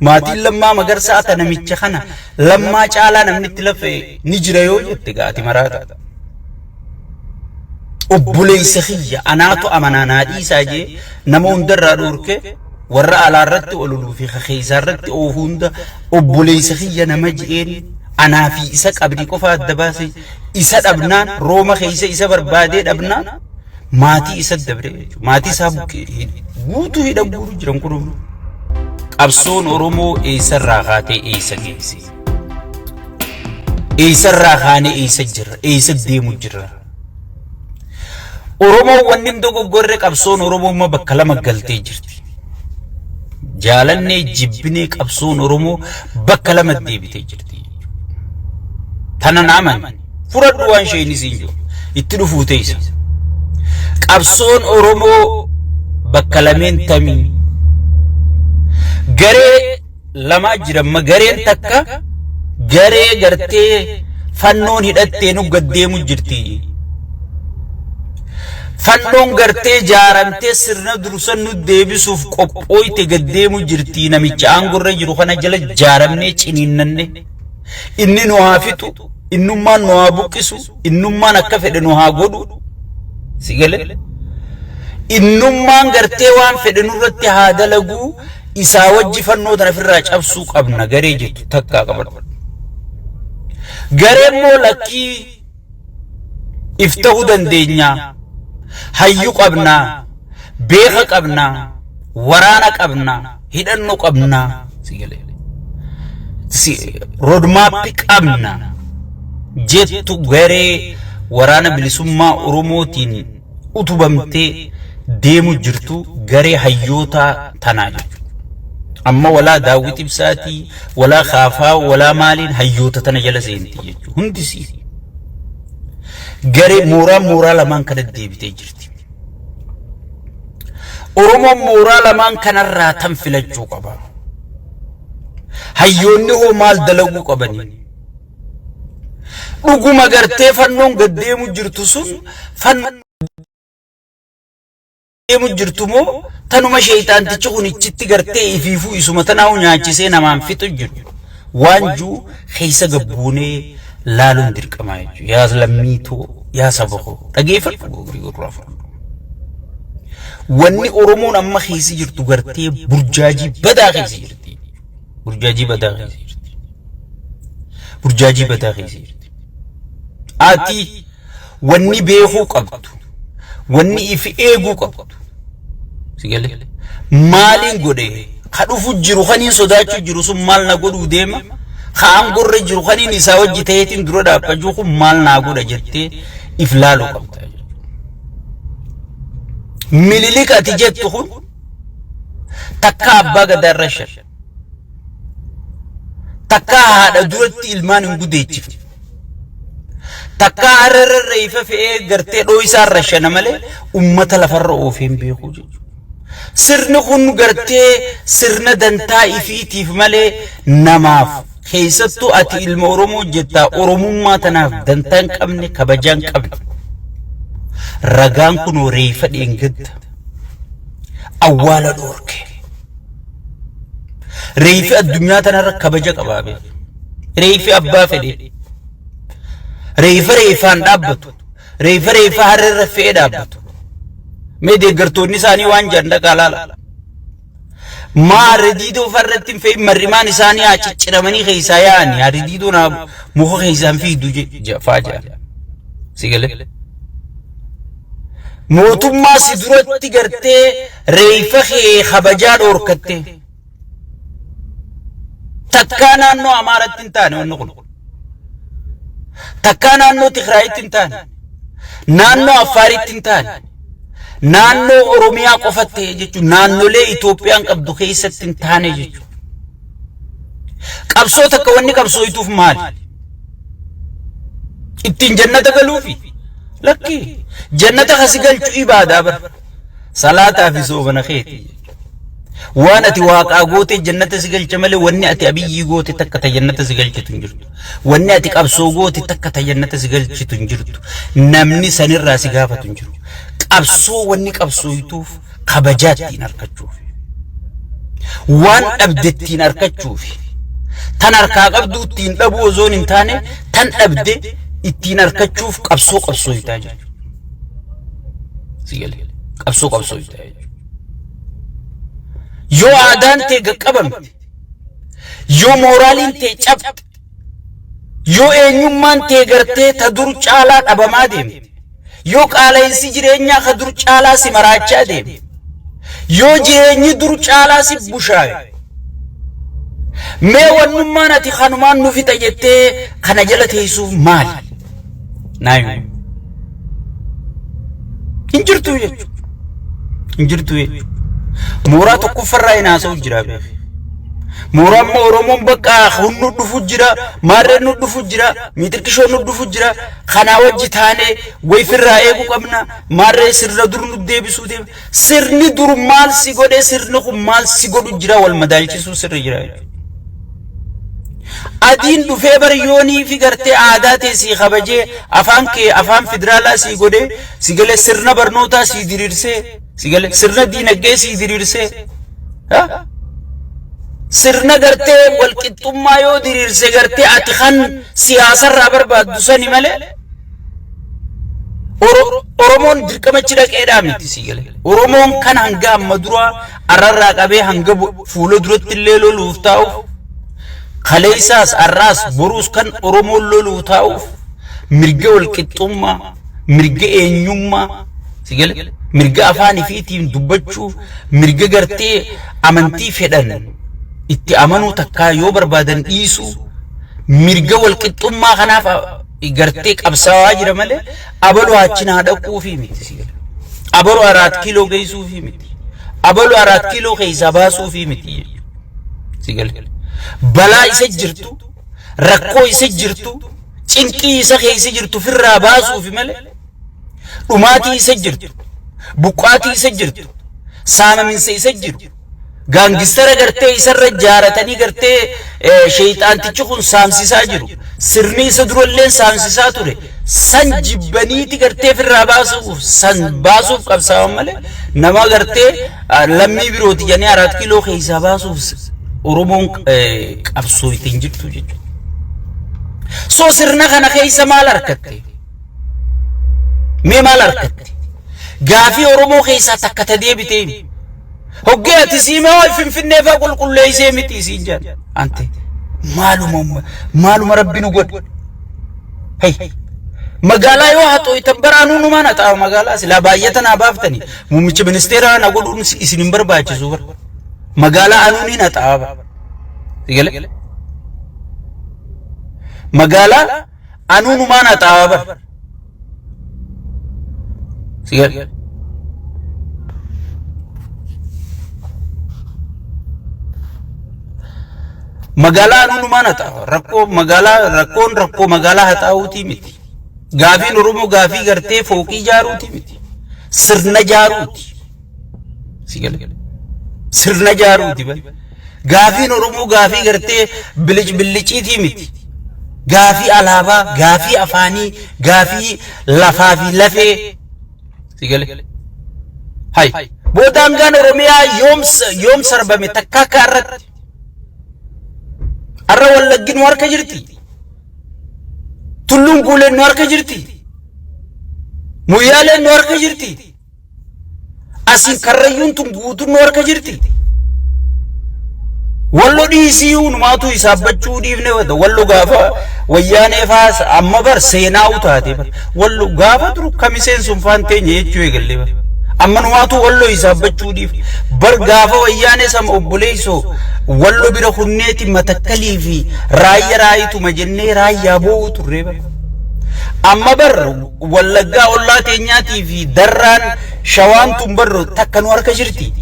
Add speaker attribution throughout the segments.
Speaker 1: maatiin lammaa magarsaa ta namicha kana lammaa caalaa namni itti lafe ni jira yoo jette gaati maraata obboleessa kiyya anaatu amananaa dhiisaa jee nama hundarraa dhorke warra alaarratti oluluu fi keessaarratti hunda obboleessa kiyya nama je'een anaa fi isa qabdi qofa adda baase isa dhabnaan rooma keessa isa barbaadee dhabnaan maatii isa dabre maatii isaa guutuu hidhaguuru jiran kun qabsoon oromoo eessarraa kaatee eessa geesse eessarraa kaanee eessa jirra eessa deemu jirra oromoo wanni dogoggorre qabsoon oromoo bakka lama galtee jirti jaalannee jibbinee qabsoon oromoo bakka lama deebitee jirti tana naaman furadhu waan isheen isiin jiru itti dhufuu teessa qabsoon oromoo bakka lameen tamii garee lama jiramma gareen takka garee gartee fannoon hidhattee nu gaddeemu jirti fannoon gartee jaaramtee sirna dursan nu deebisuuf qophooyte gaddeemu jirti namicha aangorra jiru kana jala jaaramnee ciniinnanne inni nu haa fixu innummaan nu haa buqqisu innummaan akka fedhe nu haa godhu sigale innummaan gartee waan fedhe nurratti haa dalaguu isaa wajji fannoo tana ofirraa cabsuu qabna garee jettu takkaa qabadhu garee moo lakkii iftahuu dandeenya hayyu qabna beeka qabna waraana qabna hidhanno qabna sigale roadmap qabna jettu garee waraana bilisummaa oromootiin utubamtee deemu jirtu garee hayyoota tanaa jechuudha amma walaa daawwit ibsaatii walaa khaafaa walaa maaliin hayyoota tana jala seenti jechuudha hundisi garee mooraa lamaan kana deebitee jirti oromoon mooraa lamaan kanarraa tan filachuu qaba hayyoonni hoo maal dalaguu qabanii dhuguma gartee fannoon gaddeemu jirtu sun fannoon deemu jirtu moo tanuma sheeytaantichi kunichitti gartee ifiifuu isuma tanaa nyaachisee namaan fixu jiru waanjuu keessa gabbuunee laaluun dirqamaa jechuudha yaa lammiitoo yaa sabaqoo dhageeffadhu googrii gurraa fudhu wanni oromoon amma keessa jirtu gartee burjaajii badaa keessa jirti burjaajii badaa keessa jirti burjaajii badaa keessa jirti ati wanni beekuu qabdu wanni ifi eeguu qabdu sigale maaliin godhe kadhufu jiru kaniin sodaachuu jiru sun maal na godhuu deema kaan gorre jiru kaniin isaa wajji ta'eetiin dura dhaabbachuu kun maal naa godha jettee if laaluu qabda mililik ati jettu kun takka abbaa gadaarra shan takka haadha duratti ilmaan hin gudeechifne takka hararra ifa fe'ee gartee dhooyisaarra shana malee ummata lafarra oofeen beekuu jechuudha sirni kun gartee sirna dantaa ifiitiif malee namaaf keessattuu ati ilma oromoo jettaa oromummaa tanaaf dantaa hin qabne kabajaa hin qabne ragaan kun reefa dheengadda awwaala dhoorke reefi addunyaa tanarra kabaja qabaabe reefi abbaa fedhe reefaan dhaabbatu reefa hararra fe'ee dhaabbatu mee deeggartoonni isaanii waan janda qaalaala maa ridiidoo farratti hin fe'in marrimaan isaanii haa cicciramanii keessaa yaa'anii haa ridiidoo naa muka keessaan fiidu jafaa jaa sigale mootummaa si duratti gartee reefa kee kabajaa dhoorkatte takkaa naannoo amaaratti hin taane wanni kun takkaa naannoo tigraayitti hin taane naannoo affaaritti hin taane naannoo oromiyaa qofatte jechuun naannolee Itoophiyaan qabdu keessatti hin taane jechuudha qabsoo takka wanni qabsooytuuf maali ittiin jannata galuufi lakki jannata kasi galchu ibaadaa bar salaataa fi soofana keeti waan ati waaqaa goote jannata si galcha malee wanni ati abiyyi goote takka ta jannata si galchitu hin jirtu wanni ati qabsoo goote takka ta jannata si galchitu hin jirtu namni sanirraa si gaafatu hin jiru qabsoo wanni qabsooytuuf kabajaatti hin argachuuf وان أبدتين أركتشوف تن أركاق أبدو تين أبو زون انتاني تن أبدي التين أركتشوف قبسو يتاجر سيقلي قبسو يتاجر يو عادان تيغ قبمت يو مورالين تي چبت يو اينيومان تيغرتي تدور چالان أبما ديم يو قالين سي جرينيا خدور چالا سي مراچا ديم يو جريني دور چالا سي بوشاوي مي ونمان اتي خانمان نفتا جتي خنجلت يسوف مال نايو انجرتو يجو مورا تكفر راينا سو جرابي مورا مورمون بقى خنو دفو جرا مارنو دفو جرا ميتركشو نو دفو جرا خنا وجي تاني وي فرايكو قمنا مار سر در نديبسو ديب سرني در مال سيغودي سرنكو مال سيغودو جرا والمدالچي سو سر جرا ادين دو فيبر يوني في غرتي عاداتي سي خبجي افان فدرالا سيغودي سيغل سرنا برنوتا سي ديريرسي سيغل سرنا دينگي سي ديريرسي ها سرنا غرتي والقطما يو ديريرسي غرتي اتخان سياسه رابر بادوسني مله ኦሮሞን ድርቀመችዳ ቀዳምቲ ሲገለ ኦሮሞን ከን አንጋ መድሯ አራራ ቀቤ አንገ ፉሎ ድሮት ሌሎ ሉፍታው خليساس الراس بروس كان أرومو لولو تاوف مرجع والكتوما مرجع إنيوما سيقول مرجع أفاني في تيم دبتشو مرجع قرتي أمنتي فدان إتي أمنو تكا يوبر بادن إيسو مرجع والكتوما خناف قرتيك أبسواجر ماله أبلو هاتشنا هذا كوفي ميت سيقول أبلو 4 كيلو جيسو في ميت أبلو 4 كيلو خيزاباسو في ميت سيقول بلا يسجرتو ركو يسجرتو چنقي يسخي يسجرتو في الراباسو في ملء رماتي يسجرتو بقاتي يسجرتو سانا من سيسجرتو غانغستر غرتي يسر جارتني غرتي شيطان تچخون سامسي ساجرو سرني صدرو اللين سامسي ساتوري سنجبني تي غرتي في الراباسو سن باسو قبساو ملء نما غرتي لمي بيروتي يعني 4 كيلو خيساباسو أورومون أبسوي تنجر توجد سو سرنا خنا خيسا مال أركتي مي مال أركتي غافي أورومو خيسا تكتدي بتين هجة تسيمه في النفا كل ليس متي سينجان أنت معلوم ربنا قد هي مقالا يوحطو يتبرانو نمانا تاو مقالا سلا بايتنا بافتني مميش بنستيرا نقول إسنمبر باچه زور مقالا أنوني نتعابا سيقل مقالا أنونو ما نتعابا سيقل مقالا أنونو ما نتعابا ركو مقالا ركو مقالا هتاوتي متي غافي نرومو غافي غرتي فوقي جاروتي متي سرنا جاروتي سيقل سرنا جاروتي بل غافي نرومو غافي غرتي بلچيتي متي غافي علابا غافي افاني غافي لفافي لفي سيقل هاي بودانغان روميا يوم سربمي تكاكارت أرى واللقين وارك جرتي تلون قولين وارك جرتي مويالين وارك جرتي أسين كريون تنقوتون وارك جرتي والله ديسيون ماتو يسابچو ديفنه ودا والله غافا ويانه فاس اما بر سيناو تاتي بر والله غافا ترو كميسن سنفانتي نيچو يگلي بر اما ماتو والله يسابچو ديف بر غافا ويانه سم اوبليسو والله بير خنيتي متكلي في رايتو مجني رايا بو تري بر اما بر ولغا والله تنياتي في دران شوان تنبر تكنور كجرتي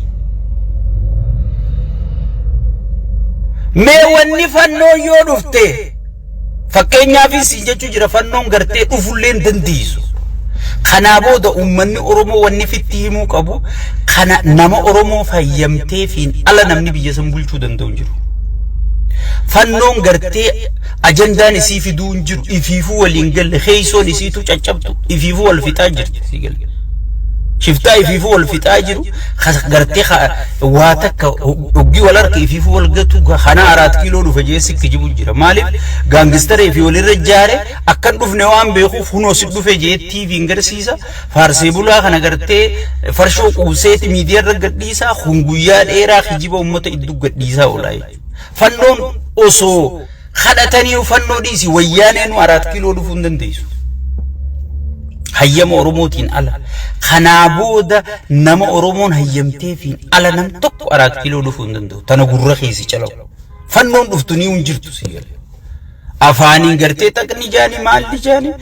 Speaker 1: مي وني فنو يو دفته فكينيا في سينجو جرا فنون غرتي دفولين دنديسو خنا بودا امني اورومو وني فتيمو قبو خنا نما اورومو فيمتي فين الا نمني بيجسم بولچو دندونجرو فنون غرتي اجندا نسي في دونجرو يفيفو ولينجل خيسو نسيتو چچبتو يفيفو والفتاجر سيگل شفتها يفيفو والفتاجر غرتي واتك اوغي ولرك يفيفو والغتو خنا 4 كيلو دفجيسك جيبو جرا مالك غانغستر يفي ولرجاره اكن دفنوان بيخو فنو سدو فجي تي في انغرسيسا فارسي بولا خنا غرتي فرشو قوسيت ميديا رغديسا خنغويا ديرا خجيبو امته ادو غديسا ولاي فنون اوسو خدتني وفنو ديسي ويانينو 4 كيلو دفندن ديسو هيم أورموتين على خنابودا نما أورمون هيمتي فين على نم تك 4 كيلو دفندندو تنقول رخيصي چلو فنون دفتني ونجرتو سيال أفاني غرتي تكني جاني مال جاني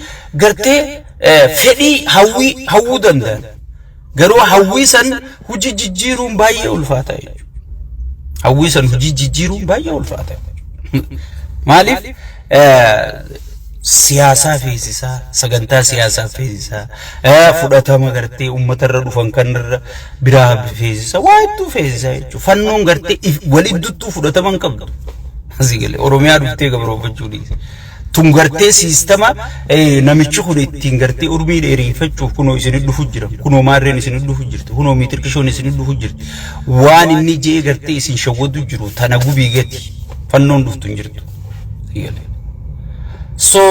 Speaker 1: غرتي فدي هوي دندان غرو هوي سن هجي جيجيرون باي ألفاتا هوي سن هجي جيجيرون باي ألفاتا مالف سياسة فيزيسا سجنتا سياسة فيزيسا فودتا مغرتي أمتر رفن كنر برا فيزيسا وايدو فيزيسا فنون غرتي ولدتو فودتا من قبض زيغلي أوروميا رفتي قبرو بجولي تنغرتي سيستما نميچو خودتين غرتي أورمي ريفچو كنو يسندو فجر كنو مارين يسندو فجر كنو ميتر كشون يسندو فجر وان إني جي غرتي يسن شودو جرو تنغو بيغتي فنون دفتن جرتو زيغلي so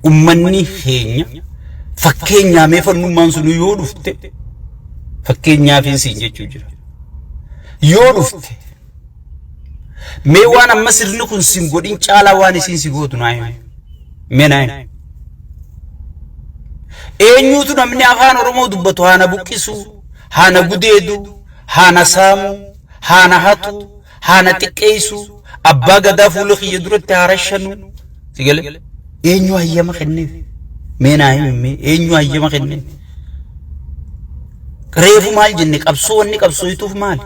Speaker 1: ummanni keenya fakkeenyaa mee fannummaan sun yoo dhufte fakkeenyaaf hin jechuu jira yoo dhufte mee waan amma sirni kun sin godhin caalaa waan isin si gootu naayime mee naayime eenyuutu namni afaan oromoo dubbatu haana buqqisu haana gudeedu haana saamu haana hatu haana xiqqeessu abbaa gadaa fuula kiyya duratti haarashanu سيقول إنيو هي ما خنّي مين عايم إنيو هي ما خنّي ريفو مال جنّك أبصوني كأبصو يتوف مال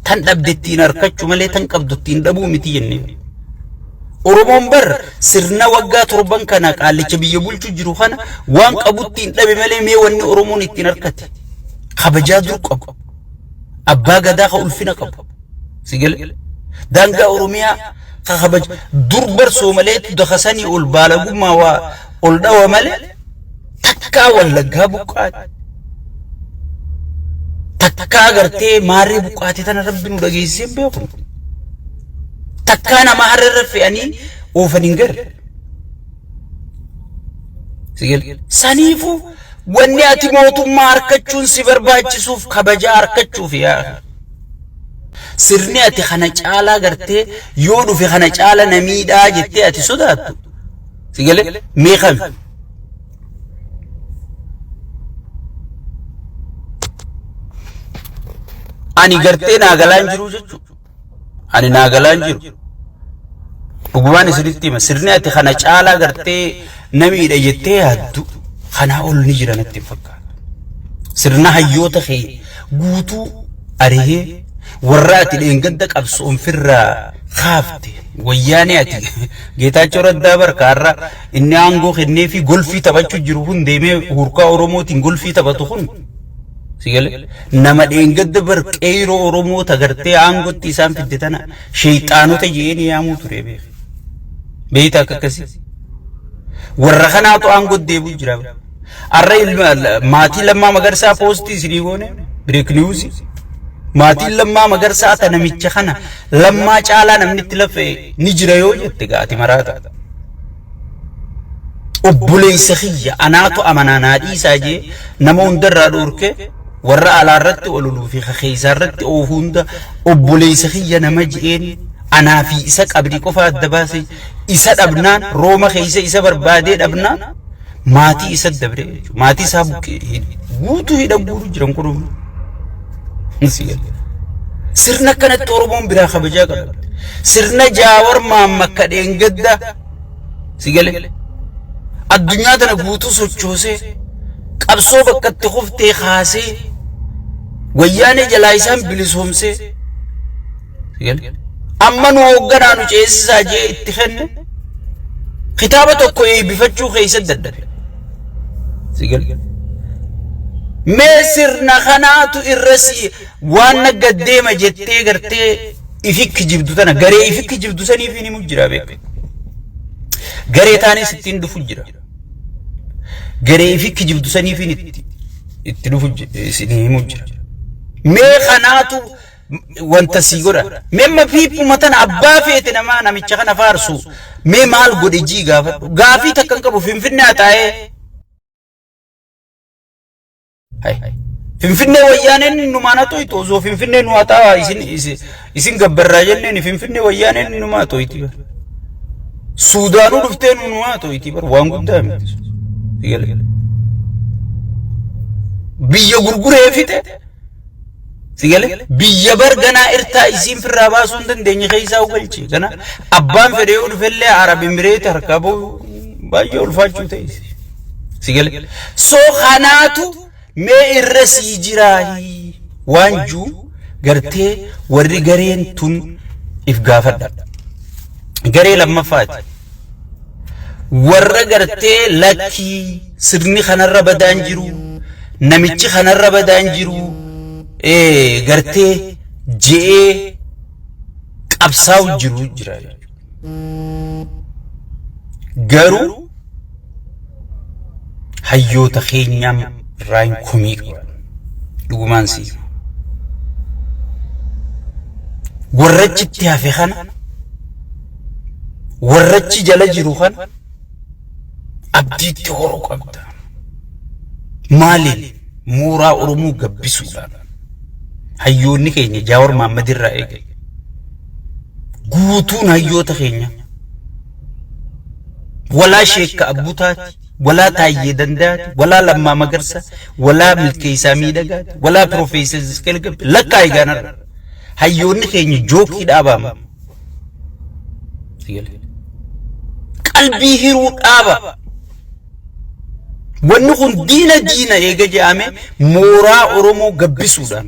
Speaker 1: تان أبدتين أركض مالي تان كبدتين دبو متيجنّي أوروبون بر سرنا وقعت ربان كناك على شبيه يقول تجرو خنا وان كبدتين دبي مالي مي وني أورومون يتين أركض خبجادو كب أبغى قدا خول فينا كب سيقول دانجا أوروميا خبج دربر سومليت دخساني والبالغو ما والدوا ملي تكا ولا غابوقات تكا غرتي ماري بوقاتي تنا ربي ندغيسين بيكم تكا انا ماري رفياني وفنينجر سيجل سانيفو وني اتي موتو ماركچون سيبرباچسوف خبجا اركچوف يا سرني أتي خناج على قرتي يودو في خناج على نميدا جتي أتي سودات سيقول ميخم أني قرتي ناقلان جرو جتو أني ناقلان جرو بقواني سريتي ما سرني أتي خناج على قرتي نميدا جتي هدو خنا أول نجرا نتفكر سرنا هيوتا خي قوتو أريه ورات الإنجدك أبصون فرّا خافتي ويانياتي جيتا جرد دابر كارا إني أنغو خدني في غلفي تبعتو جروهن ديمي هوركا أوروموتين غلفي تبعتوهن سيقال نما الإنجد بر كيرو أورومو تغرتي أنغو تيسان في الدتانا شيطانو تجيني يامو تريبي بيتا ككسي ورخناتو أنغو ديبو جراب الرأي ماتي لما مغرسا بوستي سريقوني بريك نيوزي ماتي لما مگر ساعة نميتش خنا لما چالا نمنت لفه نجريو يتقاتي مراتا أبولي سخية أناتو أمانانا ديسا جي نمون در رادورك ورّا على الرد ولولو في خخيزا الرد أوهوندا أبولي سخية نمجئين أنا في إساك أبدي كفا الدباسي إساد أبنان روما خيزا إسا بربادين أبنان ماتي إساد دبري ماتي سابوك غوتو هيدا بورو جرم كروم سرنا كانت توربون بلا خبجا قبل سرنا جاور ما مكدين قدا سيقال الدنيا تنقوتو سوچوسي قبصو بكت خفتي خاسي وياني جلايسان بلسومسي سيقال أما نوغنا نجيس ساجي اتخن خطابة كوي بفتشو خيسة ددد سيقال مصر نخناتو الرسي وانا قديمة جتة قرتي إفك جبدو تانا غري إفك جبدو ساني فيني مجرى بيك غري تاني 60 دفو جرى غري إفك جبدو ساني فيني اتلوف سنين مجرى مي خناتو وانت سيغورا مما بيبو متن عبا فيتنا ما نمتشغنا فارسو مي مال قد جي غافي تكنكبو فنفنة تاي هاي فنفنة ويانين نمانا توي توزو فنفنة نواتا اسين قبر راجنين فنفنة ويانين نما توي تيبا سودانو دفتين نما توي تيبا وان قدامي بيا غرغر هفته سيغله بيا برغنا ارتا اسين في الراباسون دني خيسا وقلشي غنا ابان فريون فله عربي مريت ركبو بايو الفاجو تيس سيغله سو خاناتو مي الرسي جراهي وانجو غرتي وري غرين تون افغافد غري لما فات ور غرتي لكي سرني خنر بدانجرو نمچ خنر بدانجرو غرتي جي قبساو جرو جراي غرو حيو تخينيام راين كوميك دوغمانسي ورچ تيافي خان ورچ جلا جرو خان abdi toro qabda malin mura urumu gabbisuda hayyoni keenya jawar mahammad irra ege guutun hayyota keenya wala sheekka abutaati wala tayye dandaati wala lamma magarsa wala milkeessa miidhagaati wala professor iskelgab lakka igana hayyoni keenya jooki dhaabama qalbi hiru dhaaba ونخون دينا يجا جامي مورا أرومو قبسودا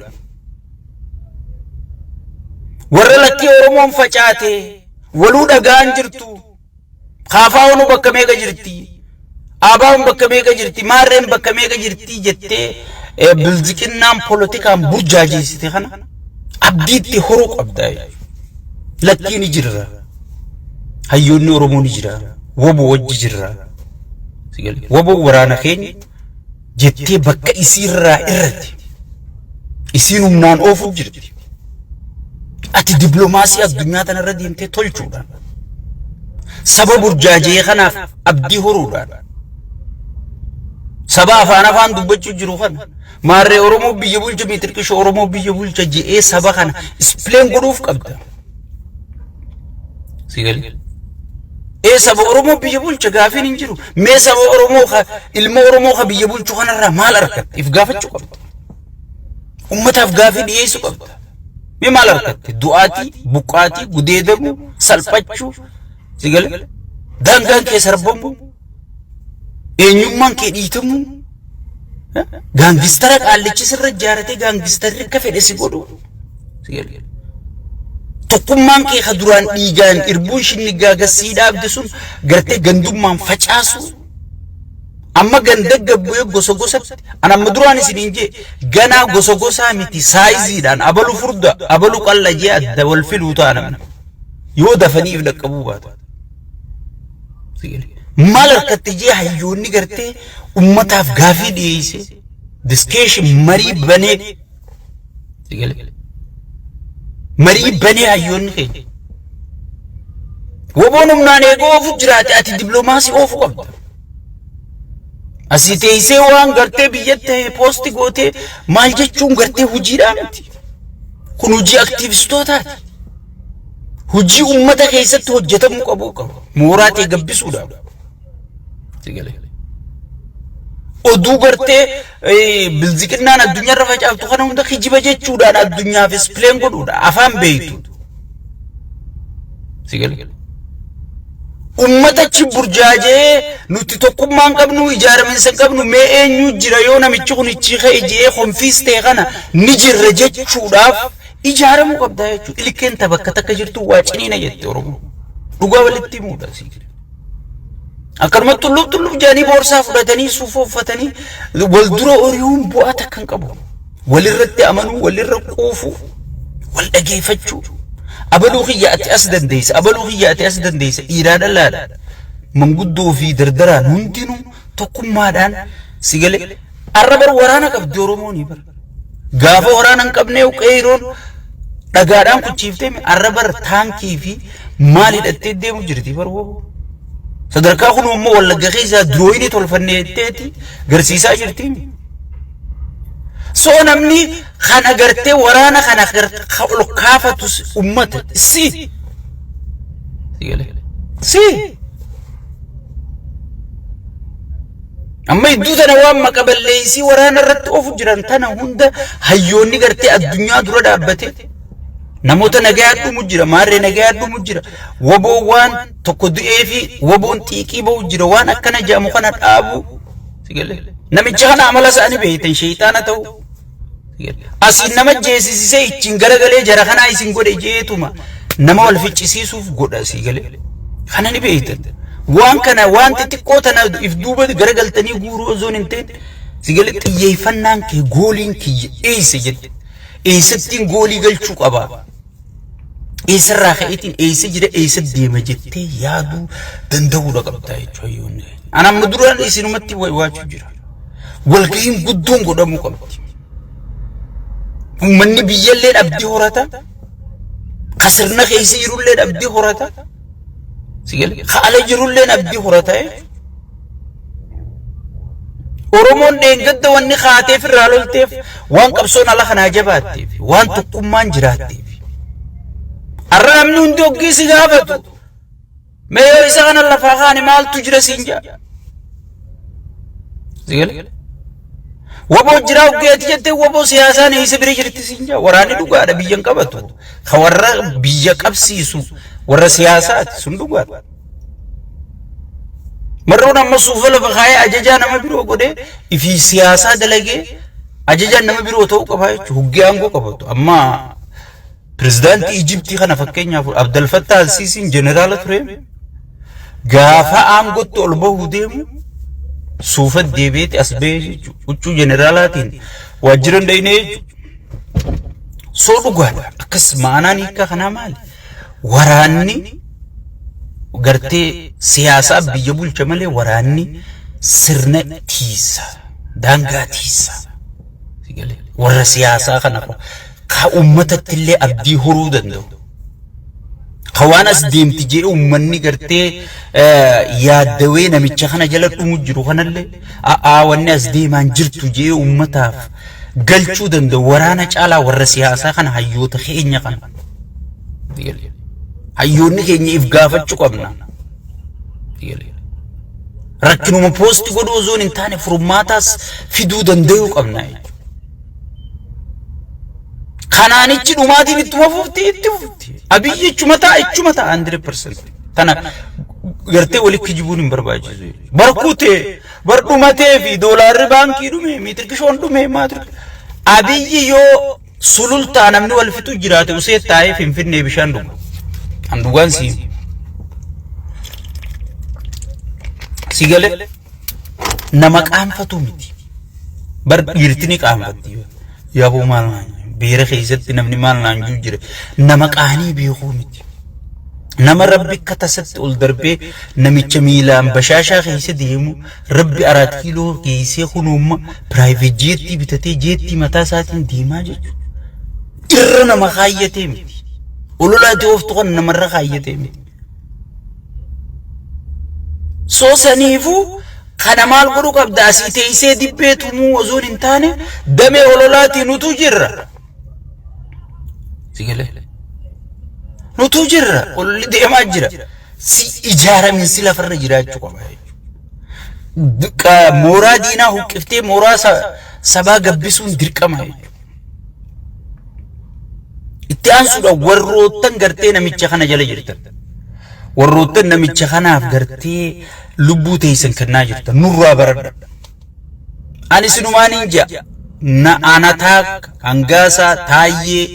Speaker 1: ورلكي أرومو مفجاتي ولودا غانجرتو خافاونو بكميغا جرتي آباون بكميغا جرتي مارين بكميغا جرتي جتي بلزكين نام بوليتيكا برجاجي ستيخانا أبديتي خروق أبداي لكي نجرر هيوني أرومو نجرر وبو وجي جرر وبو ورانا خين جتي بكا يصير رائرتي يصيروا منان اوفو جرتي اتي دبلوماسيا الدنيا تنردي انت تولچودا سبب برجاجي خناف ابدي هرودا سبا فانا فان دبچو جرو خن ماري اورومو بيجبول جميتر كش اورومو بيجبول جي اي سبا خن سبلين غروف قبدا سيغل ايه سبا اورومو بيجبول جغافين انجرو مي سبا اورومو خا علم اورومو خا بيجبول جو خنرا مال اركت افغافتشو قبدا امتا افغافين ايسو قبدا مي مال اركت دعاتي بقاتي قديدمو سلپچو سيغل دانگان كي سربمو اينيومان كي ديتمو غانگسترك آلچي سر جارتي غانگستر كفيدسي قدو سيغل تقومان كي خدران إيجان إربوش النجاة سيدا بدسون قرتي جندوم من فجأسو أما جندق بيو غوسو غوسا أنا مدرواني سنينجي جنا غوسو غوسا متي سايزي دان أبلو فردا أبلو قال جاء دول فيلو تانا من يودا فني في الكبوبات مالر كتجي هيوني قرتي أمتا فغافي ديسي دسكيش مريب بني مريب بني عيون خي وبونم ناني قوفو جراتي اتي دبلوماسي قوفو قبدا اسي تيسي وان غرتي بيجته پوستي قوتي مال جچون غرتي هجي رامتي كن هجي اكتيفستوتات هجي امتا خيست هجتم قبوكا موراتي قبسو دا تيغلي ودو غرتي بالذكرنا الدنيا رفع جابتو خنا هندا خجي بجچو دا الدنيا في سبلين قدو دا افام بيتو تيغلي ummata burjaaje nuti tokkummaan qabnu ijaaraminsan qabnu mee eenyu jira yoo namichi kun ichi khayjee khonfiste kana ni jirra jechuudhaaf ijaaramu qabda jechuudha ilkeen tabakka takka jirtu waaciniina jette oromo dhugaa walitti muuda siikire akkarma tullub jaanii boorsaa fudhatanii suufoffatanii wal dura oriyuun bu'aa takkan qabu walirratti amanuu walirra quufu wal dhageeffachuu أبلو خياتي أسدن ديس أبلو خياتي أسدن ديس إيران الله من قدو في دردران هندنو تقوم مادان سيقال arrabar waraana qabdi Oromooni bar gaafa waraana qabnee qeeroon dhagaadhaan kuchiiftee arrabar taankii fi maal hidhattee deemu jirti bar woo sadarkaa kun immoo wallagga keessa durooyini tolfannee teeti garsiisaa jirti soo namni kan agartee waraana kan ol kaafatu ummata si amma iddoo tana waan maqaballeessi waraana irratti ofu jiran tana hunda hayyoonni gartee addunyaa dura dhaabbate namoota nagaadhu mujjira maarree nagaadhu mujjira waboo waan tokko du'ee fi waboon xiiqii ba'u jira waan akkana jaamu kana dhaabu namicha kana amala isaanii beeytan sheeytaana ta'u asiin nama jeesisisee ittiin garagalee jara kanaa isin godhe jeetuma nama wal ficcisiisuuf godha sii galee kana ni beeytan waan kana waan xixiqqoo tana if duuba garagaltanii guuruu ozoon hin ta'in sii galee xiyyeeffannaan kee gooliin kiyya eessa jette eessattiin goolii galchuu qabaa eessarraa ka'eetiin eessa jira eessa deema jettee yaaduu danda'uudha qabdaa jechuudha. Ani amma duraan isinumatti waachuu jira walgahiin guddoon godhamuu qabdi. Uummanni biyyallee dhabdii horata kasirna keessa jirullee dhabdii horata haala jirullee dhabdii horata Oromoon dheengadda wanni kaateef irraa lolteef waan qabsoon ala kanaa jabaatteef waan tokkummaan jiraatteef arra namni hundi oggii si gaafatu meeyoo isa kana lafaa kaane maaltu jira siin jaa waboo jiraa oggeeti jettee waboo siyaasaan eessa bira jirti siin jaa waraanni dhugaadha biyyan qabatu ka warra biyya qabsiisu warra siyaasaati sun dhugaadha marroon amma suufa lafa kaayee ajajaa nama biroo godhee ifi siyaasaa dalagee ajajaan nama biroo ta'uu qaba jechuudha huggee aangoo qabatu amma pirezidaantii Ijiptii kana fakkeenyaaf Abdel Fattah al-Sisiin jeneraala ture gaafa aangootti ol bahuu deemu suufa deebi'eeti as ba'ee jechuudha huccuu jeneraalaatiin waajjiran dhaynee soo dhugaadha akkas ma'anaan hiikaa kanaa maali waraanni gartee siyaasaa biyya bulcha malee waraanni sirna tiisa daangaa tiisa warra siyaasaa kana ka ummatatti illee abdii horuu danda'u ka waan as deemti jee ummanni gartee yaaddawee namicha kana jala dhumu jiru kanallee wanni as deemaan jirtu jee ummataaf galchuu danda'u waraana caalaa warra siyaasaa kana hayyoota keenya kana hayyoonni keenya if gaafachuu qabna rakkinuma poosti godhuu ozoon hin taane furmaataas fiduu danda'uu qabna kanaanichi dhumaatiin ittuma fufti abiyyi ichuma ta'a 100% tana gartee walitti jibuun hin barbaachisu barkutee bardhumatee fi doolaarri baankii dhume miitirkishoon dhume maatir abiyyi yoo sulultaa namni wal fixu jiraate usee taa'ee finfinnee bishaan dhugu an dhugaan si gale nama qaanfatu miti bar dhiirtini qaanfatti yaaboo maal beera keessatti namni maal naanjuu jira nama qaanii beekuu miti nama rabbi akka tasatti ol darbee namicha miilaan bashaashaa keessa deemu rabbi 4 kiiloo geessee kunuumma private jeetti bitatee jeetti mataa isaatiin deemaa jechuudha irra nama kaayyatee miti ololaati ooftu kan namarra kaayyatee miti soo saniifuu kana maal godhuu qabda asii teessee dibbeetumuu ozoon hin taane damee ololaatii nutu jirra sigale nutu jirra olli deemaa jira si ijaaramin si lafarra jiraachuu qaba mooraa diinaa huqqiftee mooraa sabaa gabbisuun dirqama itti aansuudha warroottan gartee namicha kana jala jirtan warroottan namicha kanaaf gartee lubbuu teessan kennaa jirtan nurraa baradha ani sinumaaniin ja'a na anataa hangaasaa taayyee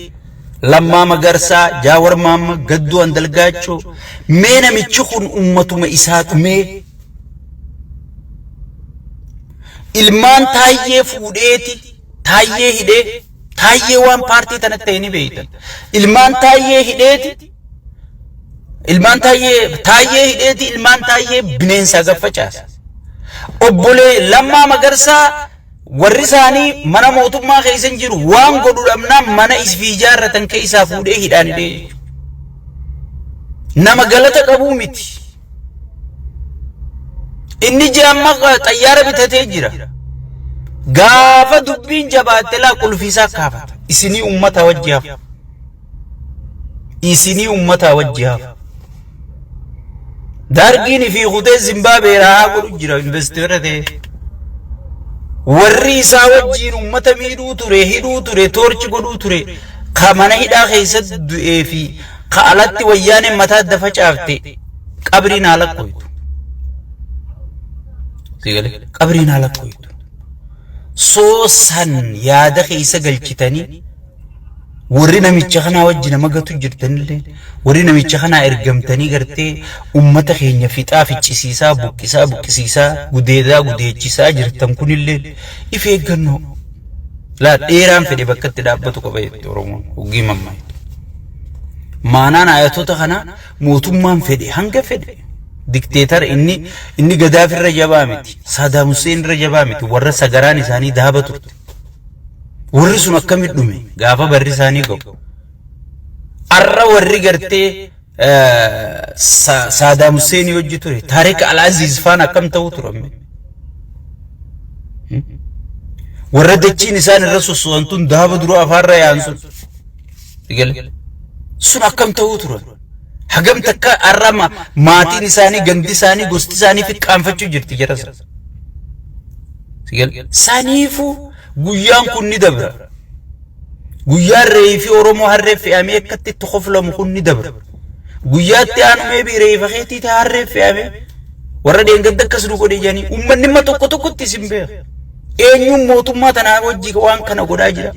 Speaker 1: lammaa magarsaa jaawar maamma gadduu andalgaachoo mee namichi kun ummatuma isaa dhumee ilmaan taayyee fuudheeti taayyee hidhee taayyee waan paartii tanatti ta'e ni beeytan ilmaan taayyee hidheeti ilmaan taayyee hidheeti ilmaan taayyee bineensa gaffacaasa obbolee lammaa magarsaa warrisani mana mootummaa keessa jiru waan godhu dhabna mana isfiijaarratan keessa fuudhee hidhaanidee nama galata qabu miti inni jamma xayyaara bitatee jira gaafa dubbiin jabaatte la qulfiisaa kaafata isinii ummata wajjihaaf dargiin fi khutee Zimbabwe raa godhu jira investiirate warri isaa wajjiin ummata miidhuu ture torchi godhuu ture kamana hidhaa keessatti du'ee fi ka'alatti wayyaaneen mataa dafa caafte qabriin halakkoytu sigale qabriin halakkoytu soosan yaada keessa galchitanii warri namicha kana wajjin nama gatu jirtanillee warri namicha kana ergamtanii gartee ummata keenya fixaa ficcisiisaa buqqisiisaa gudeechisaa jirtan kunillee if eeggannoo la dheeraan fedhe bakka itti dhaabbatu qaba jetti Oromoon hoggii mammaa maanaan ayatoota kana mootummaan fedhe hanga fedhe dikteetar inni Gadaaf irra jabaa miti Saddam Hussein irra jabaa miti warra sagaraan isaanii daaba turte warri sun akkamit dhume gaafa barri isaanii qabu arra warri gartee Saddam Hussein hojii ture Tariq al-Aziz faan akkam ta'u turame warra dachiin isaan irra sosso'antun daaba dura afaarra yaansun sun akkam ta'u turan hagam takka arra maatiin isaanii gandi isaanii gosti isaanii fiqqaanfachuu jirti jarasa saniifu guyyaan kun ni dabra guyyaan reefi Oromoo harree fe'amee akkatti itti qoflamu kun ni dabra guyyaatti aanumee bi reefa keetii taa harree fe'amee warra deengadda akkas nu godhe jedhanii uummanni ma tokkotti isin beeka eenyuun mootummaa tanaa wajji waan kana godhaa jira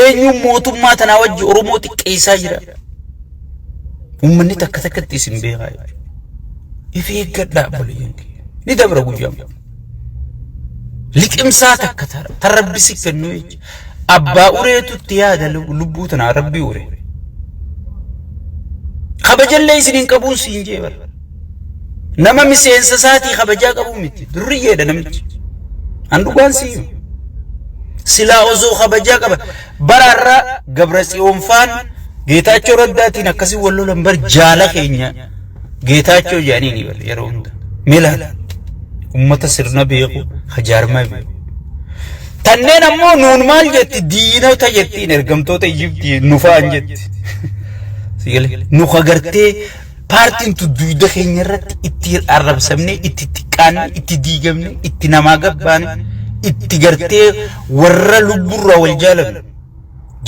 Speaker 1: eenyuun mootummaa tanaa wajji Oromoo xiqqeessaa jira uummanni takkatti isin beekaa if eeggadhaa boleeyyan ni dabra guyyaan liqimsaa takka tarrabbisi kennu jecha abbaa ureetutti yaada lubbuu tanaa rabbii ure kabajallee isiniin qabuun siin jeebar nama miseensa isaatii kabajaa qabuu miti durriyyeedha namichi andugaan siin silaa osoo kabajaa qaba baraarraa Gabratsiyoonfaan Geetaachoo Raddaatiin akkasii wal lolan bar jaala keenya Geetaachoo jedhanii ni bar yeroo hunda milaala ummata sirna beeku hajaarmaa beeku tanneen ammoo nuun maal jetti diinota jettiin ergamtoota Ijiptii nufaan jetti sigale nu kagartee paartiin tudduuda keenya irratti itti arrabsamne itti xiqqaanne itti diigamne itti namaa gabbaane itti gartee warra lubburraa wal jaalanne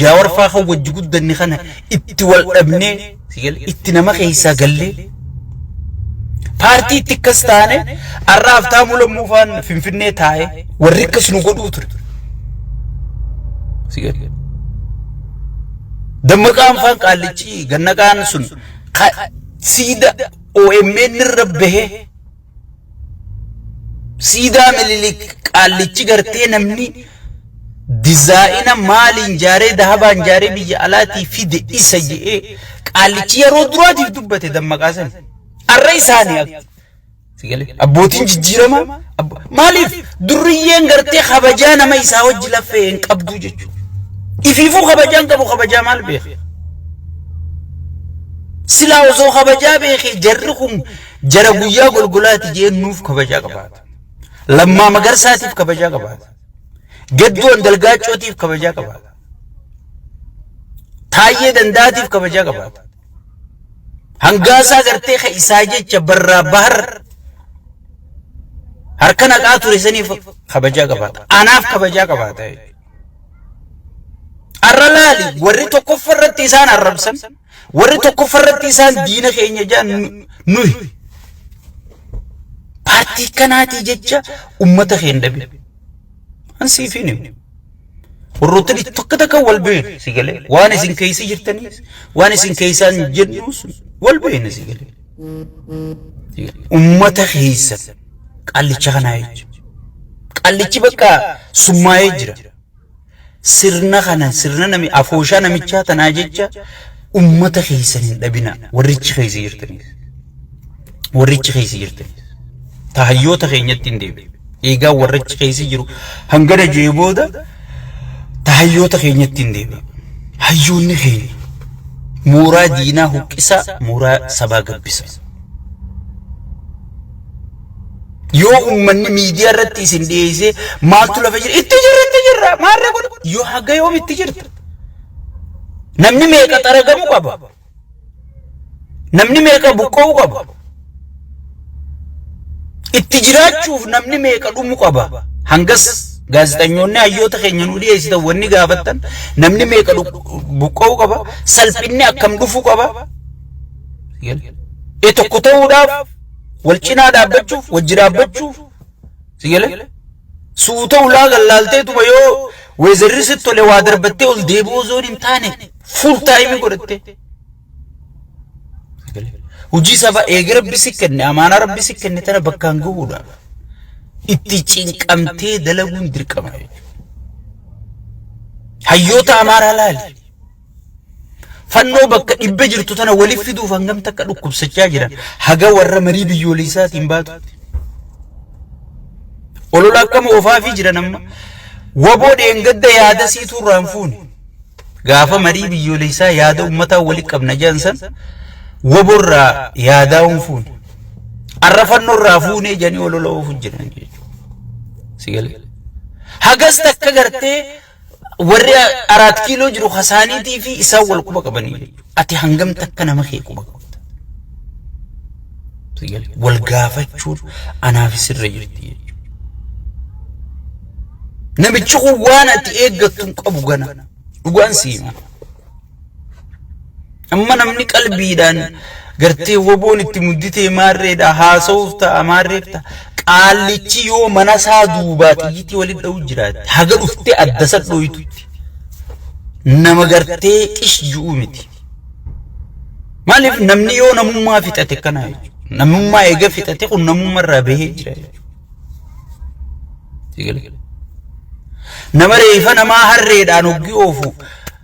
Speaker 1: Jaawar faa kan wajji guddanne kana itti wal dhabne sigale itti nama keessaa gallee paartii tikkas taane arraaf taamulammuu faan finfinnee taa'e warri akkas nu godhuu ture sigale dammaqaan faan qaallichi gannaqaan sun siida OMN irra bahee siidaa mililik qaallichi gartee namni dizaayina maaliin jaaree dahabaan jaaree biyya alaatii fide isa jedhee qaallichi yeroo duraatiif dubbate dammaqaasan arra isaanii sigale abbootiin jijjiirama maaliif durriyyeen gartee kabajaa nama isaa wajji laffee hin qabdu jechuudha ifiifuu kabajaan qabu kabajaa maal beeka silaa osoo kabajaa beekee jarri kun jara guyyaa golgolaati jeennuuf kabajaa qabaata Lammaa Magarsaatiif kabajaa qabaata Geddoon Dalgaachootiif kabajaa qabaata Taayyee Dandaatiif kabajaa qabaata Hangaasaa gartee ka isaa jecha barraa bahar harka naqaa ture saniif kabajaa qabaata anaaf kabajaa qabaata arra laali warri tokkoffarratti isaan arrabsan warri tokkoffarratti isaan diina keenya jaan nuyi paartii kanaatii jecha ummata keenya dhabe ansiifini warrootni tokko takka wal beeku sigale waan isin keessa jirtaniis waan isin keessaan jennuus wal beekna sigale ummata keessa qallicha kanaa jechuudha qallichi bakka summaa'ee jira sirna kana sirna nami afooshaa namichaa tanaa jecha ummata keessa hin dhabina warrichi keessa jirtaniis tahayyoota keenyatti hin deebi'e إيجا ورج خيسي جرو هنجر جيبودا تهيوتا خينيت تنديبا هيوني خيني مورا دينا هكسا مورا سبا قبسا يو من ميديا رتي سنديسي مالتو لفجر اتجر مارا قد يو حقا يوم اتجر نمني ميكا ترقمو قبا نمني ميكا بقو قبا اتجرات شوف نمني ميكا دمو قبا هنگس gaazexeessonni hayyoota keenya nu dhiyeessitan wanni gaafatan namni meeqa buqqa'uu qaba salphinni akkam dhufuu qaba tokko ta'uudhaaf wal cinaa dhaabbachuuf wajji dhaabbachuuf sigale suuta ulaa gallaalteetuma yoo weezarrisi tole waa darbattee ol deebi'uu zoon hin taane full time godhattee hojii saba eega rabbi si kenne amaanaa rabbi si kenne tana bakkaan gahuudha itti cinqamtee dalaguun dirqama hayyoota amaaraa laali fannoo bakka dhibbe jirtu tana waliif fiduuf hangam takka dhukkubsachaa jiran haga warra marii biyyoolessaatiin baatu olola akkama ofaafii jiran amma waboo dheengadda yaada siituu irraan fuune gaafa marii biyyoolessaa yaada ummataa walitti qabna jaansan waborraa yaadaa fuune arrafannoo irraa fuune janii olola oofuun jiran jechuudha sigale hagas takka gartee warri 4 kiiloo jiru khasaaniitii fi isaa wal quba qabanii ati hangam takka nama kee quba qabta sigale wal gaafachuun anaaf sirra jirti jechuudha namichi waan ati eeggattuun qabu gana dhugaan siima amma namni qalbiidhaan gartee woboon itti mudditee maarreedha haasawuuf ta'a maarreef ta'a qaallichi yoo mana isaa duubaa xiyyitii waliin dha'u jiraate haga dhuftee adda sadhooytutti nama gartee qish ju'u miti maaliif namni yoo namummaa fixate kana namummaa eega fixate kun namummaa irraa bahee jira nama reefa namaa harreedhaan hoggi oofu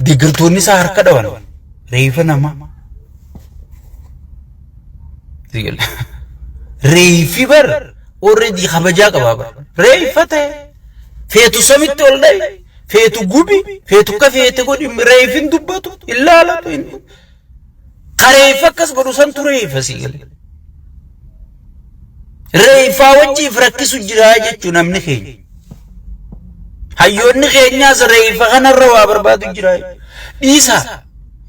Speaker 1: deeggartoonni isaa harka dhawan reefa namaa reefi bar already khabaja qababa reefate feetu samitti ol dai feetu gubi feetu ka feete godi reefin dubbatu illa la to qareefa kas godu santu reefa sigale reefa wajji frakkisu jira jechu namni keenya hayyoonni keenyaas reefa kana rawaa barbaadu jira dhiisa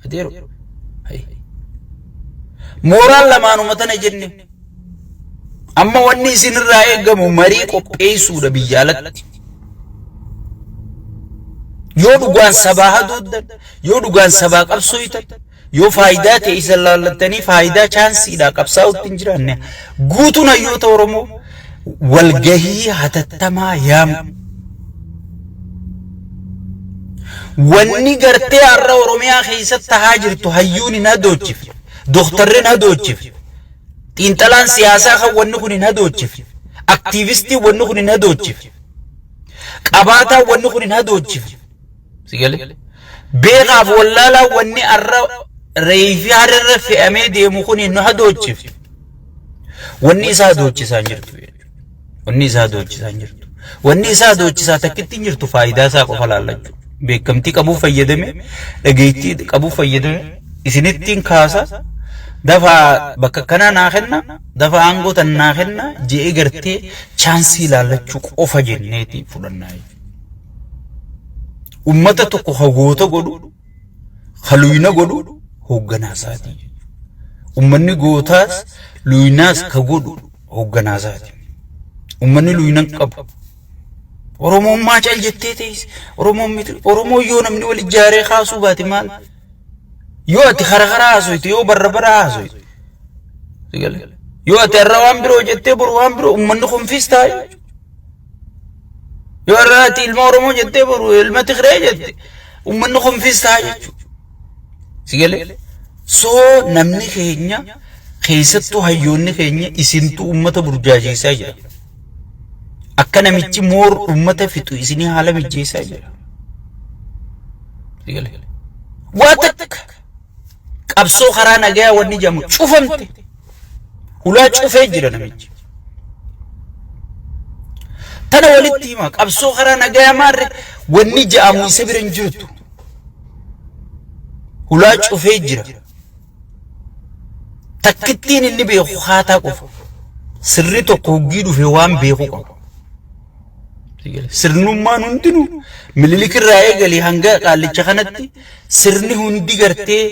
Speaker 1: adeero moral lamaanu matana jenne amma wanni isin irraa eegamu marii qopheessuudha biyyaalatti yoo dhugaan sabaa haduuddan yoo dhugaan sabaa qabsooytan yoo faayidaa ta'e isa laallattanii faayidaa chaansiidha qabsaa'utti hin jiraanne guutuun hayyoota Oromoo walgahii hatattamaa yaamu wanni gartee har'a Oromiyaa keessatti tahaa jirtu hayyuun hin hadochif doktorrin hadochif xiinxalaan siyaasaa kan wanni kun hin hadochif aktiivistii wanni kun hin hadochif qabaataa wanni kun hin hadochif sigale beekaaf wallaalaa wanni har'a reefi har'a fe'amee deemu kun hin hadochif wanni isaa hadochisaa jirtu wanni isaa hadochisaa jirtu wanni isaa hadochisaa takkitti jirtu faayidaa isaa qofa laallachuu beekamtii qabuu fayyadame dhageettii qabuu fayyadame isinittiin kaasa dafa bakka kana naa kenna dafa aangoo tan naa kenna jee gartee chaansii laallachuu qofa jenneeti fudhannaa ummata tokko hagoota godhu haluyna godhu hoogganaasaati ummanni gootaas luynaas ka godhu hoogganaasaati ummanni luynan qabu Oromoo maachal jettee tees Oromoo yoo namni wal ijaaree kaasuu baate maal yoo ati khara haasoyte yoo barra haasoyte yoo ati irra waan biroo jettee boru waan biroo ummanni konfis taa'e yoo irra ati ilma Oromoo jettee boru ilma Tigree jette ummanni konfis taa'e jechuudha sigale soo namni keenya keessattuu hayyoonni keenya isintu ummata burjaajeessaa jira akka namichi moor ummata fixu isinii haala mijjeessaa jira sigale waatak qabsoo karaa nagaa wanni jamu cufamte ulaa cufee jira namichi tana walitti hima qabsoo karaa nagaa maarre wanni ja'amu isa bira hin jirtu hulaa cufee jira takkittiin inni beeku haataa qofa sirri tokko hoggii dhufe waan beeku qaba sirnummaan hundinuu mililikirraa eegalee hanga qaallicha kanatti sirni hundi gartee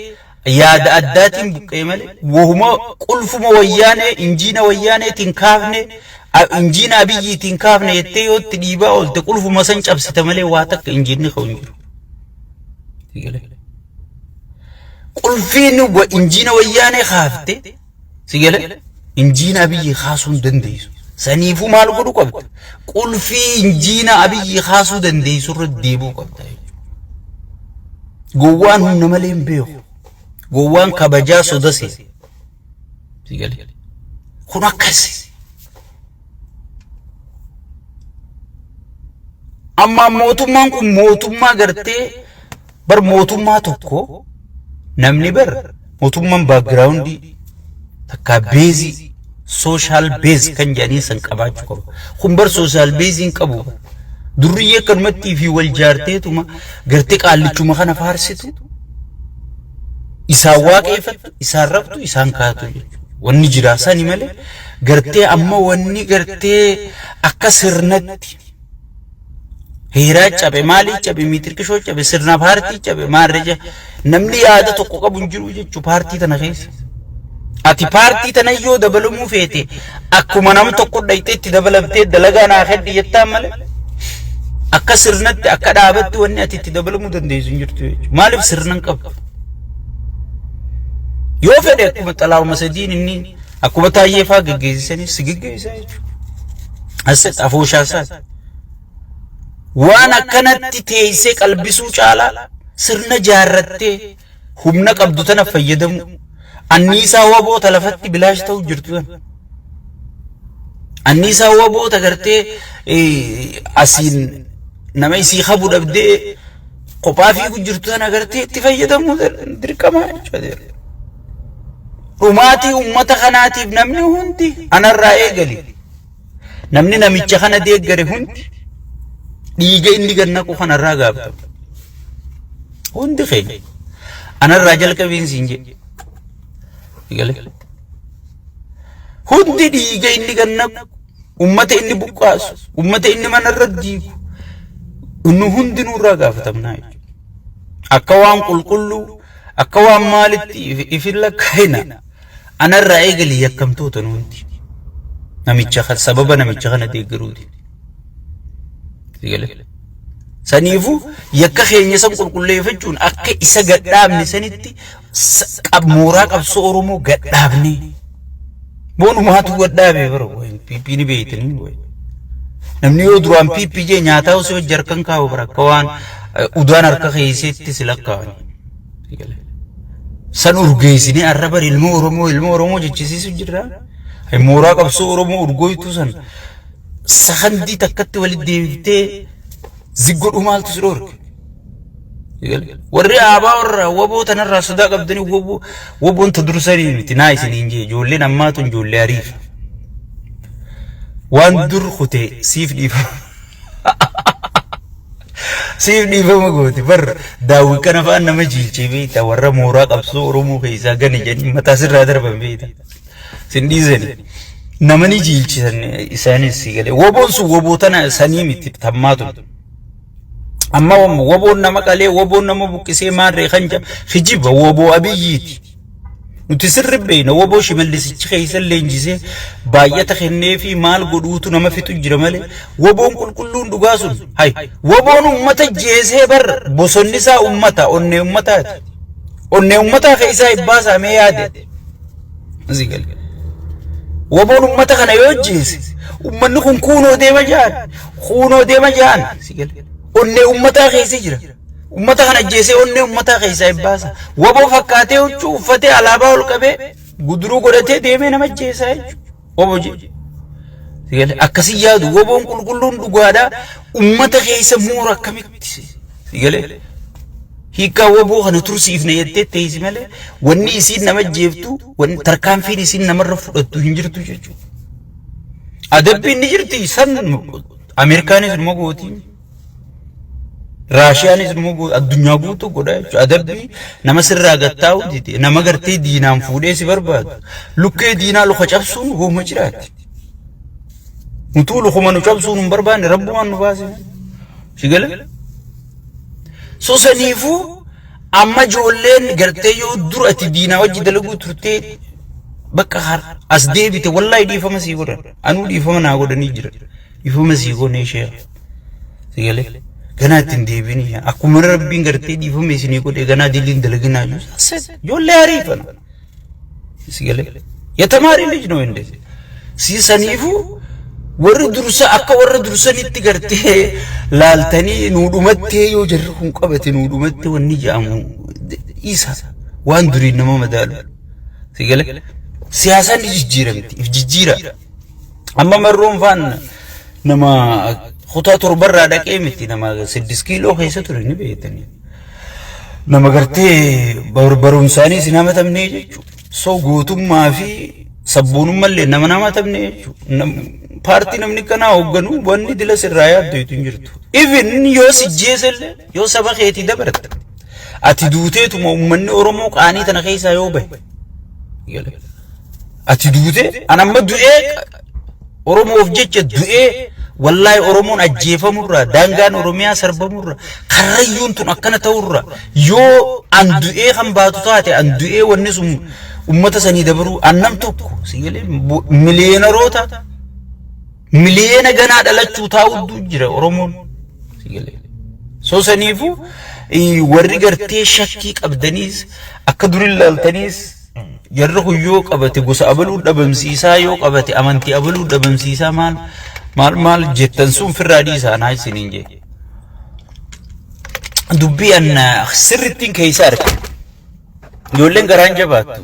Speaker 1: yaada addaatiin buqqee malee wahuma qulfuma wayyaanee injiina wayyaaneetiin kaafne injiina abiyyiitiin kaafne jettee yootti dhiibaa oolte qulfuma san cabsite malee waa takka injiinni ka'u hin jiru qulfiin injiina wayyaanee kaafte sigale injiina abiyyi kaasuu hin dandeessu saniifuu maal godhu qabda qulfii injiina abiyyi kaasuu dandeessu irra deebuu qabda gowwaan humna malee hin beeku gowwaan kabajaa sodase sigale kun akkasi amma mootummaan kun mootummaa gartee bar mootummaa tokko namni bar mootummaan background takka bezi social base kan jedhanii san qabaachuu qabu kun bar social base hin qabu durriyyee kanumatti fi wal jaarteetuma gartee qaallichuma kana faarsitu isaan waaqeffatu isaan rabtu isaan kaatu wanni jira sani malee gartee amma wanni gartee akka sirnatti heeraa cabe maalii cabe miitirkishoo cabe sirna paartii cabe maarreja namni yaada tokko qabu hin jiru jechuu paartii tana keessa ati paartii tana yoo dabalamuu feete akkuma nam tokko dhayteetti dabalamtee dalagaa naa heddi jettaa malee akka sirnatti akka dhaabatti wanni ati itti dabalamuu dandeessu hin jirtu jechuudha maaliif sirnan qabdu yoo fedhe akkuma xalaa'u masadiin inni akkuma taayyee faa geggeessisanii si geggeessaa jechuudha asset afooshaa waan akkanatti teessee qalbisuu caalaa sirna jaarrattee humna qabdu tana fayyadamu anniisaa waboota lafatti bilaash ta'u jirtu sana anniisaa waboota gartee asiin nama isii qabu dhabdee kophaa fiigu jirtu sana gartee itti fayyadamu dirqamaa jechuudha dhumaatii ummata kanaatiif namni hundi anarraa eegali namni namicha kana deeggare hundi dhiiga inni gannaqu kanarraa gaafata hundi keenya anarraa jalqabeen siin jedhe hundi dhiiga inni gannaqu ummata inni buqqaasu ummata inni manarra diigu nu hundi nurraa gaafatamnaa jechuudha akka waan qulqulluu akka waan maalitti ifin lakkaa'ina anarraa eegali yakkamtoota nu hundi namicha sababa namicha kana deeggaruuti saniifu yakka keenya san qulqulleeffachuun akka isa gadhaabne sanitti mooraa qabsoo oromoo gadhaabne boonumaatu gadhaabe bara piipii ni beeytanii namni yoo duraan piipii jee nyaataa osoo jarkan kaa'u bara akka waan udaan harka keeyseetti silakkaa'an san urgeessine arraba ilma oromoo jechisiisu jirra mooraa qabsoo oromoo urgooytu san sakandii takkatti walit deebitee ziggodhu maaltu si dhoorge warri aabaa warra waboo tanarraa sodaa qabdanii waboon ta dursanii miti naa isiniin jee ijoolleen ammaatun ijoollee ariifa waan dur kutee siif dhiifama gooti bar daawwi kana fa'aan nama jiilchee beeyta warra mooraa qabsoo oromoo keessaa gani jedhanii mataa sirraa darban beeyta sin dhiisanii namani jiilchisan isaanis sigale waboon sun waboo tana sanii miti tammaatu amma waboon nama qalee waboon nama buqqisee maarree kan hijiba waboo abiyyiiti nuti sirri beeyna waboo shimallisichi keeysan leenjisee baay'ata kennee fi maal godhuutu nama fixu jira malee waboon qulqulluun dhugaa sun hay waboon ummata jeesee bar bosonni isaa ummata onnee ummataati onnee ummataa keeysaa ibbaasaa mee yaade sigale waboon ummata kana yoo jeese ummanni kun kuunoo deema jaan sigale onnee ummataa keessa jira ummata kana jeesee onnee ummataa keessaa ibbaasa waboo fakkaatee huccuu uffatee alaabaa ol qabee guduruu godhatee deemee nama jeesaa jechuudha waboo jedhe sigale akkasii yaadu waboon qulqulluun dhugaadhaa ummata keessa muura akkamitti sigale hiikaa waboo kana tursiifne jettee teessi malee wanni isiin nama jeeftu wanni tarkaanfiin isiin namarra fudhattu hin jirtu jechuudha adabbiin ni jirti san Ameerikaanis immoo gooti. Raashiyaanis immoo addunyaa guutuu godha jechuudha. Adabbii nama sirraa gattaa'u dide nama gartee diinaan fuudhee si barbaadu. Lukkee diinaa luka cabsuun hooma jiraatti. Mutuu lukuma nu cabsuun hin barbaanne rabbumaan nu baase. Sigala. So saniifuu amma ijoolleen gartee yoo dur ati diinaa wajji dalaguu turtee bakka as deebite wallahi dhiifama sii godhan. Anuu dhiifama naa godhanii jira. Dhiifama sii godhanii ishee. Sigala. Ganaa ittiin deebiin akkuma rabbiin gartee dhiifama isinii godhe ganaa diliin dalaginaa jiru. Ijoollee ariifana. Sigala. Yatamaari ልጅ ነው እንደዚህ ሲሰኒፉ warri dursa akka warra dursanitti gartee laaltanii nuudhumattee yoo jarri kun qabate nuudhumattee wanni jaamu isa waan durii nama madaalu sigale siyaasan jijjiiramti if jijjiira amma marroon faan nama khutaa torbarraa dhaqee miti nama 6 kiiloo keessa ture ni beeytanii nama gartee barumsaanii sinama tamnee jechuudha soo gootummaa fi sabboonummaa illee nama tamnee jechuudha parti namni kana hogganu wanni dila sirraa yaaddu itti jirtu even yoo sijjeeselle yoo saba keeti dabarta ati duuteetuma ummanni oromoo qaanii tana keessa yoo bahe ati duute anamma du'ee oromoof jecha du'ee wallahi oromoon ajjeefamurra daangaan oromiyaa sarbamurra karrayyuun tun akkana ta'urra yoo an du'ee kan baatu taate an du'ee wanni sun ummata sanii dabaru annam tokko sigale miliyoonaroota miliyeena ganaa dhalachuu taa'utu jira oromoon sigale soo saniifu warri gartee shakkii qabdaniis akka durii laaltaniis jarri huyyoo qabate gosa abaluu dhabamsiisaa yoo qabate amantii abaluu dhabamsiisaa maal jettan sun firraadii isaanaa isiniin jee dubbii an sirrittiin keessa arge ijoolleen garaan jabaattu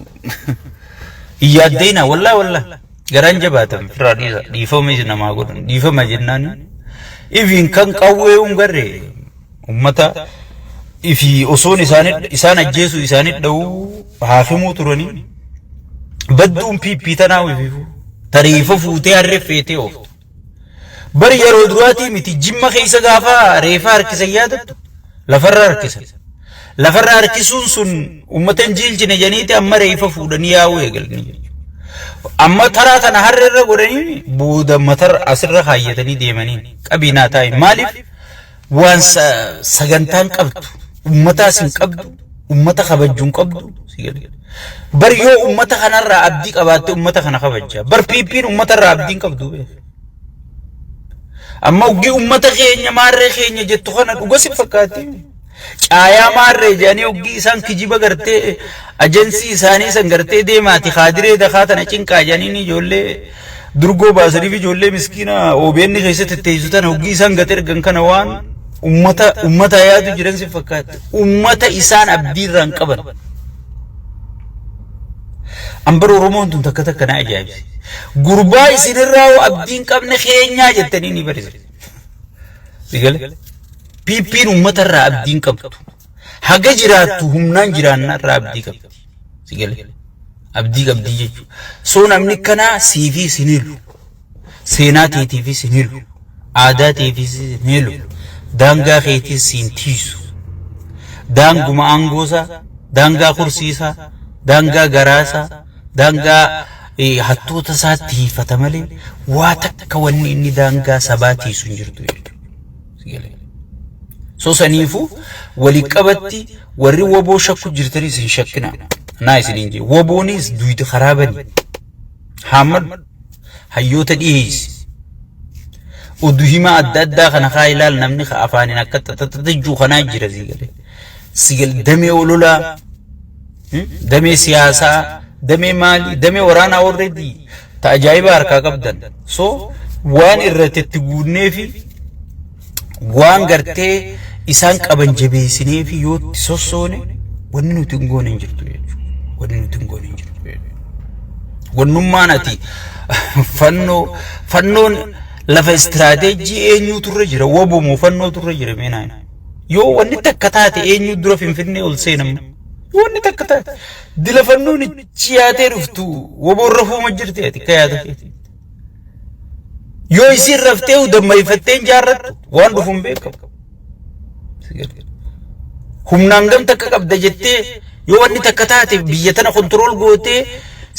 Speaker 1: iyyaaddeena wallahi garan jabatan firadiisa dhiifama is namaa godhan dhiifama jennaan ifin kan qawwee ungarre ummata ifi osoon isaan ajjeesu isaanit dha'u haafimuu turani badduun piippiitanaa wififu tariifa fuutee harreffeetee ooftu bari yeroo duraatii miti jimma keessa gaafa reefa harkisan yaadattu lafarra harkisuun sun ummatan jiilchine janiiti amma reefa fuudhanii yaa'uu eegalanii amma taraa tana harreerra godhanii booda matar asirra kaayyatanii deemanii qabinaa taa'e maaliif waan sagantaan qabdu ummataas hin qabdu ummata kabajjuun qabdu bar yoo ummata kanarraa abdii qabaatte ummata kana kabajjaa bar piippiin ummatarraa abdiin qabdu amma uggii ummata keenya maarree keenya jettu kana dhugasi fakkaatti caayaa maarree jedhanii uggii isaan kijiba gartee ajansii isaanii san gartee deemaati khaadiree dakaa tana cinqaa jedhanii ijoollee durgoo baasanii fi ijoollee miskiina OBN keessatti teessu tana uggii isaan gate ergan kana waan ummata yaadu jiran si fakkaatti ummata isaan abdiirraan qaban ambar oromoon tun takka takka na ajaa'ibsi gurbaa isinirraa abdiin qabne keenyaa jettanii ni barisa sigale piippiin ummatarraa abdiin qabdu haga jiraattu humnaan jiraannarraa abdii qabdi sigale abdii qabdii jechuudha soo namni kanaa siifi sinilu seenaa teetiifi sinilu aadaa teetiifi sinilu daangaa keetiis siin tiisu daanguma aangoosaa daangaa kursiisaa daangaa garaasaa daangaa hattoota isaatti hiifata malee waa takka wanni inni daangaa sabaa tiisu hin jirtu jechuudha soo saniifu walii qabatti warri woboo shakku jirtanis hin shakkina naa isiniin jee woboonis duyita kharaabani haamad hayyoota dhiyeessi oduu himaa adda addaa kana kaa ilaal namni ka afaaniin akka tatattajuu kanaa jira sigal damee ololaa damee siyaasaa damee maalii damee waraanaa already ta ajaa'iba harkaa qabdan soo waan irratti itti guunnee fi waan gartee isaan qaban jabeessinee fi yoo sossoone wanni nuti hin goone hin jirtu jechuudha wanni nuti hin goone hin jirtu wannummaan ati fannoon lafa istiraatejii eenyu turre jira wobomoo fannoo turre jira meenaan yoo wanni takka taate eenyu dura finfinnee ol seenamna wanni takka taate dila fannoon ichi yaatee dhuftu woboorra fuuma jirti ati ka yaata keeti yoo isin raftee udammayfatteen jaarrattu waan dhufuun beekamu humnaan gam takka qabda jettee yoo wanni takka taate biyya tana kontrool gootee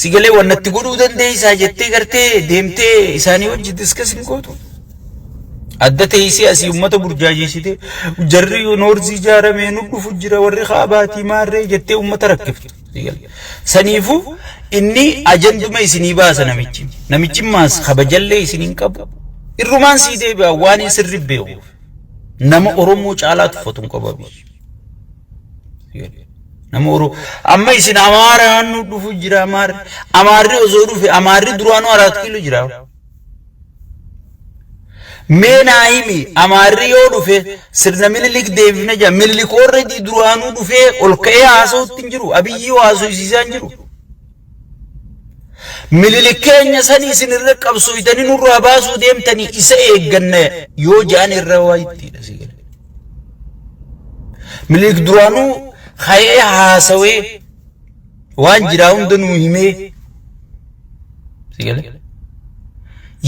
Speaker 1: sigalee wannatti godhuu dandeessaa jettee gartee deemtee isaanii wajji diskasin gootu adda teessii asii ummata burjaajeessite jarri noorzii jaaramee nu dhufu jira warri kaabaatii maarree jettee ummata rakkiftu saniifu inni ajanduma isinii baasa namichi maas kabajallee isiniin qabu irrumaan sii deebi'a waan sirri beeku nama oromoo caalaa tuffatu qababi nama oro amma isin amaaraan nu dhufu jira amaarri osoo dhufe amaarri duraanuu 4 kiilo jira meenaayimi amaarri yoo dhufe sirna mililik deebifna jaa mililik already duraanuu dhufe ol ka'ee haasa'utti hin jiru abiyyi haasa'isiisaa hin jiru mililik keenya sanii isin irra qabsooytanii nurraa baasuu deemtanii isa eegganna yoo jaan irra waa ittiidha sigale mililik duraanuu ka'ee haasawee waan jiraa hunda nuu himee sigale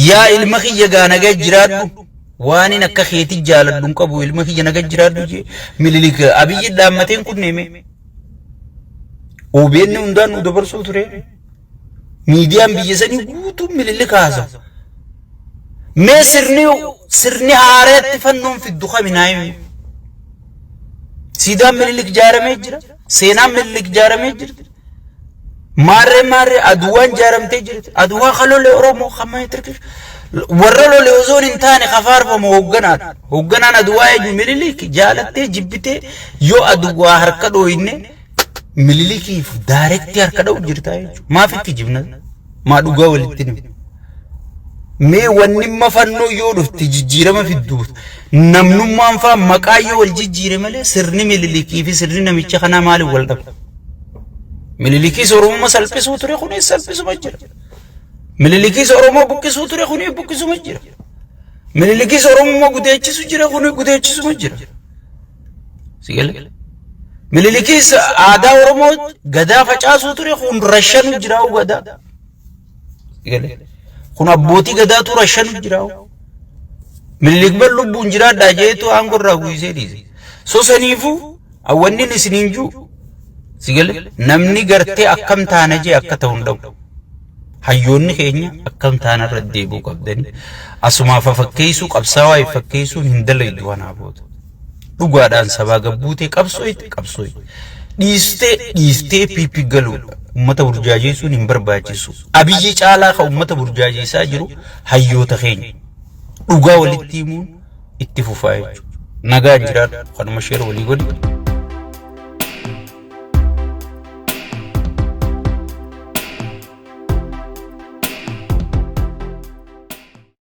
Speaker 1: yaa ilma kiyya gaa nagaa jiraadhu waan in akka keetii jaaladhuun qabu ilma kiyya nagaa jiraadhu jee mililik abiyyi dhaammateen kun neeme OBN hundaan nu dabarsuu ture miidiyaan biyya sanii guutuu mililik haasa mee sirni haareetti fannoon fiddu qaminaayu siidaan mililik jaaramee jira seenaan mililik jaaramee jirti maarree aduwaan jaaramtee jirti aduwaa kaloolee oromoo khammaa tirkish warra lolee osoon hin taane kafaarfama hoogganaan aduwaa eenyu mililik jaalattee jibbitee yoo aduwaa harka dhooyinne mililikiif daarektii harka dha'u jirtaa jechuudha maaf itti jibna maa dhugaa walitti nimi mee wanni mafannoo yoo dhufte jijjiirama fidduuf namnummaan faa maqaa yoo wal jijjiire malee sirni mililikii fi sirni namicha kanaa maaliif wal dhabu mililikii oromoo salphisuu ture kunis salphisuma jira mililikii oromoo buqqisuu ture kunis buqqisuma jira mililikii oromoo gudeechisu jira kunis gudeechisuma jira sigale mililikii aadaa oromoo gadaa facaasuu ture kun rashanu jira gadaa sigale kun abbootii gadaa tu rashanu jira mililik bal lubbuun jiraadhaa jeetu aangorraa guisee dhiise so saniifu awwanni isiniin juu sigale namni gartee akkam taana jee akka ta'u hin dhabu hayyoonni keenya akkam taana irra deebuu qabdani asumaaf fakkeessuu qabsaawaa fakkeessuun hin dalaydu wanaaboota dhugaadhaan sabaa gabbuutee qabsooyte dhiistee piipi galuudha ummata burjaajeessuun hin barbaachisu abiyyi caalaa ka ummata burjaajeessaa jiru hayyoota keenya dhugaa walitti himuun itti fufaa jechuudha nagaan jiraadhu kanuma sheera walii godhi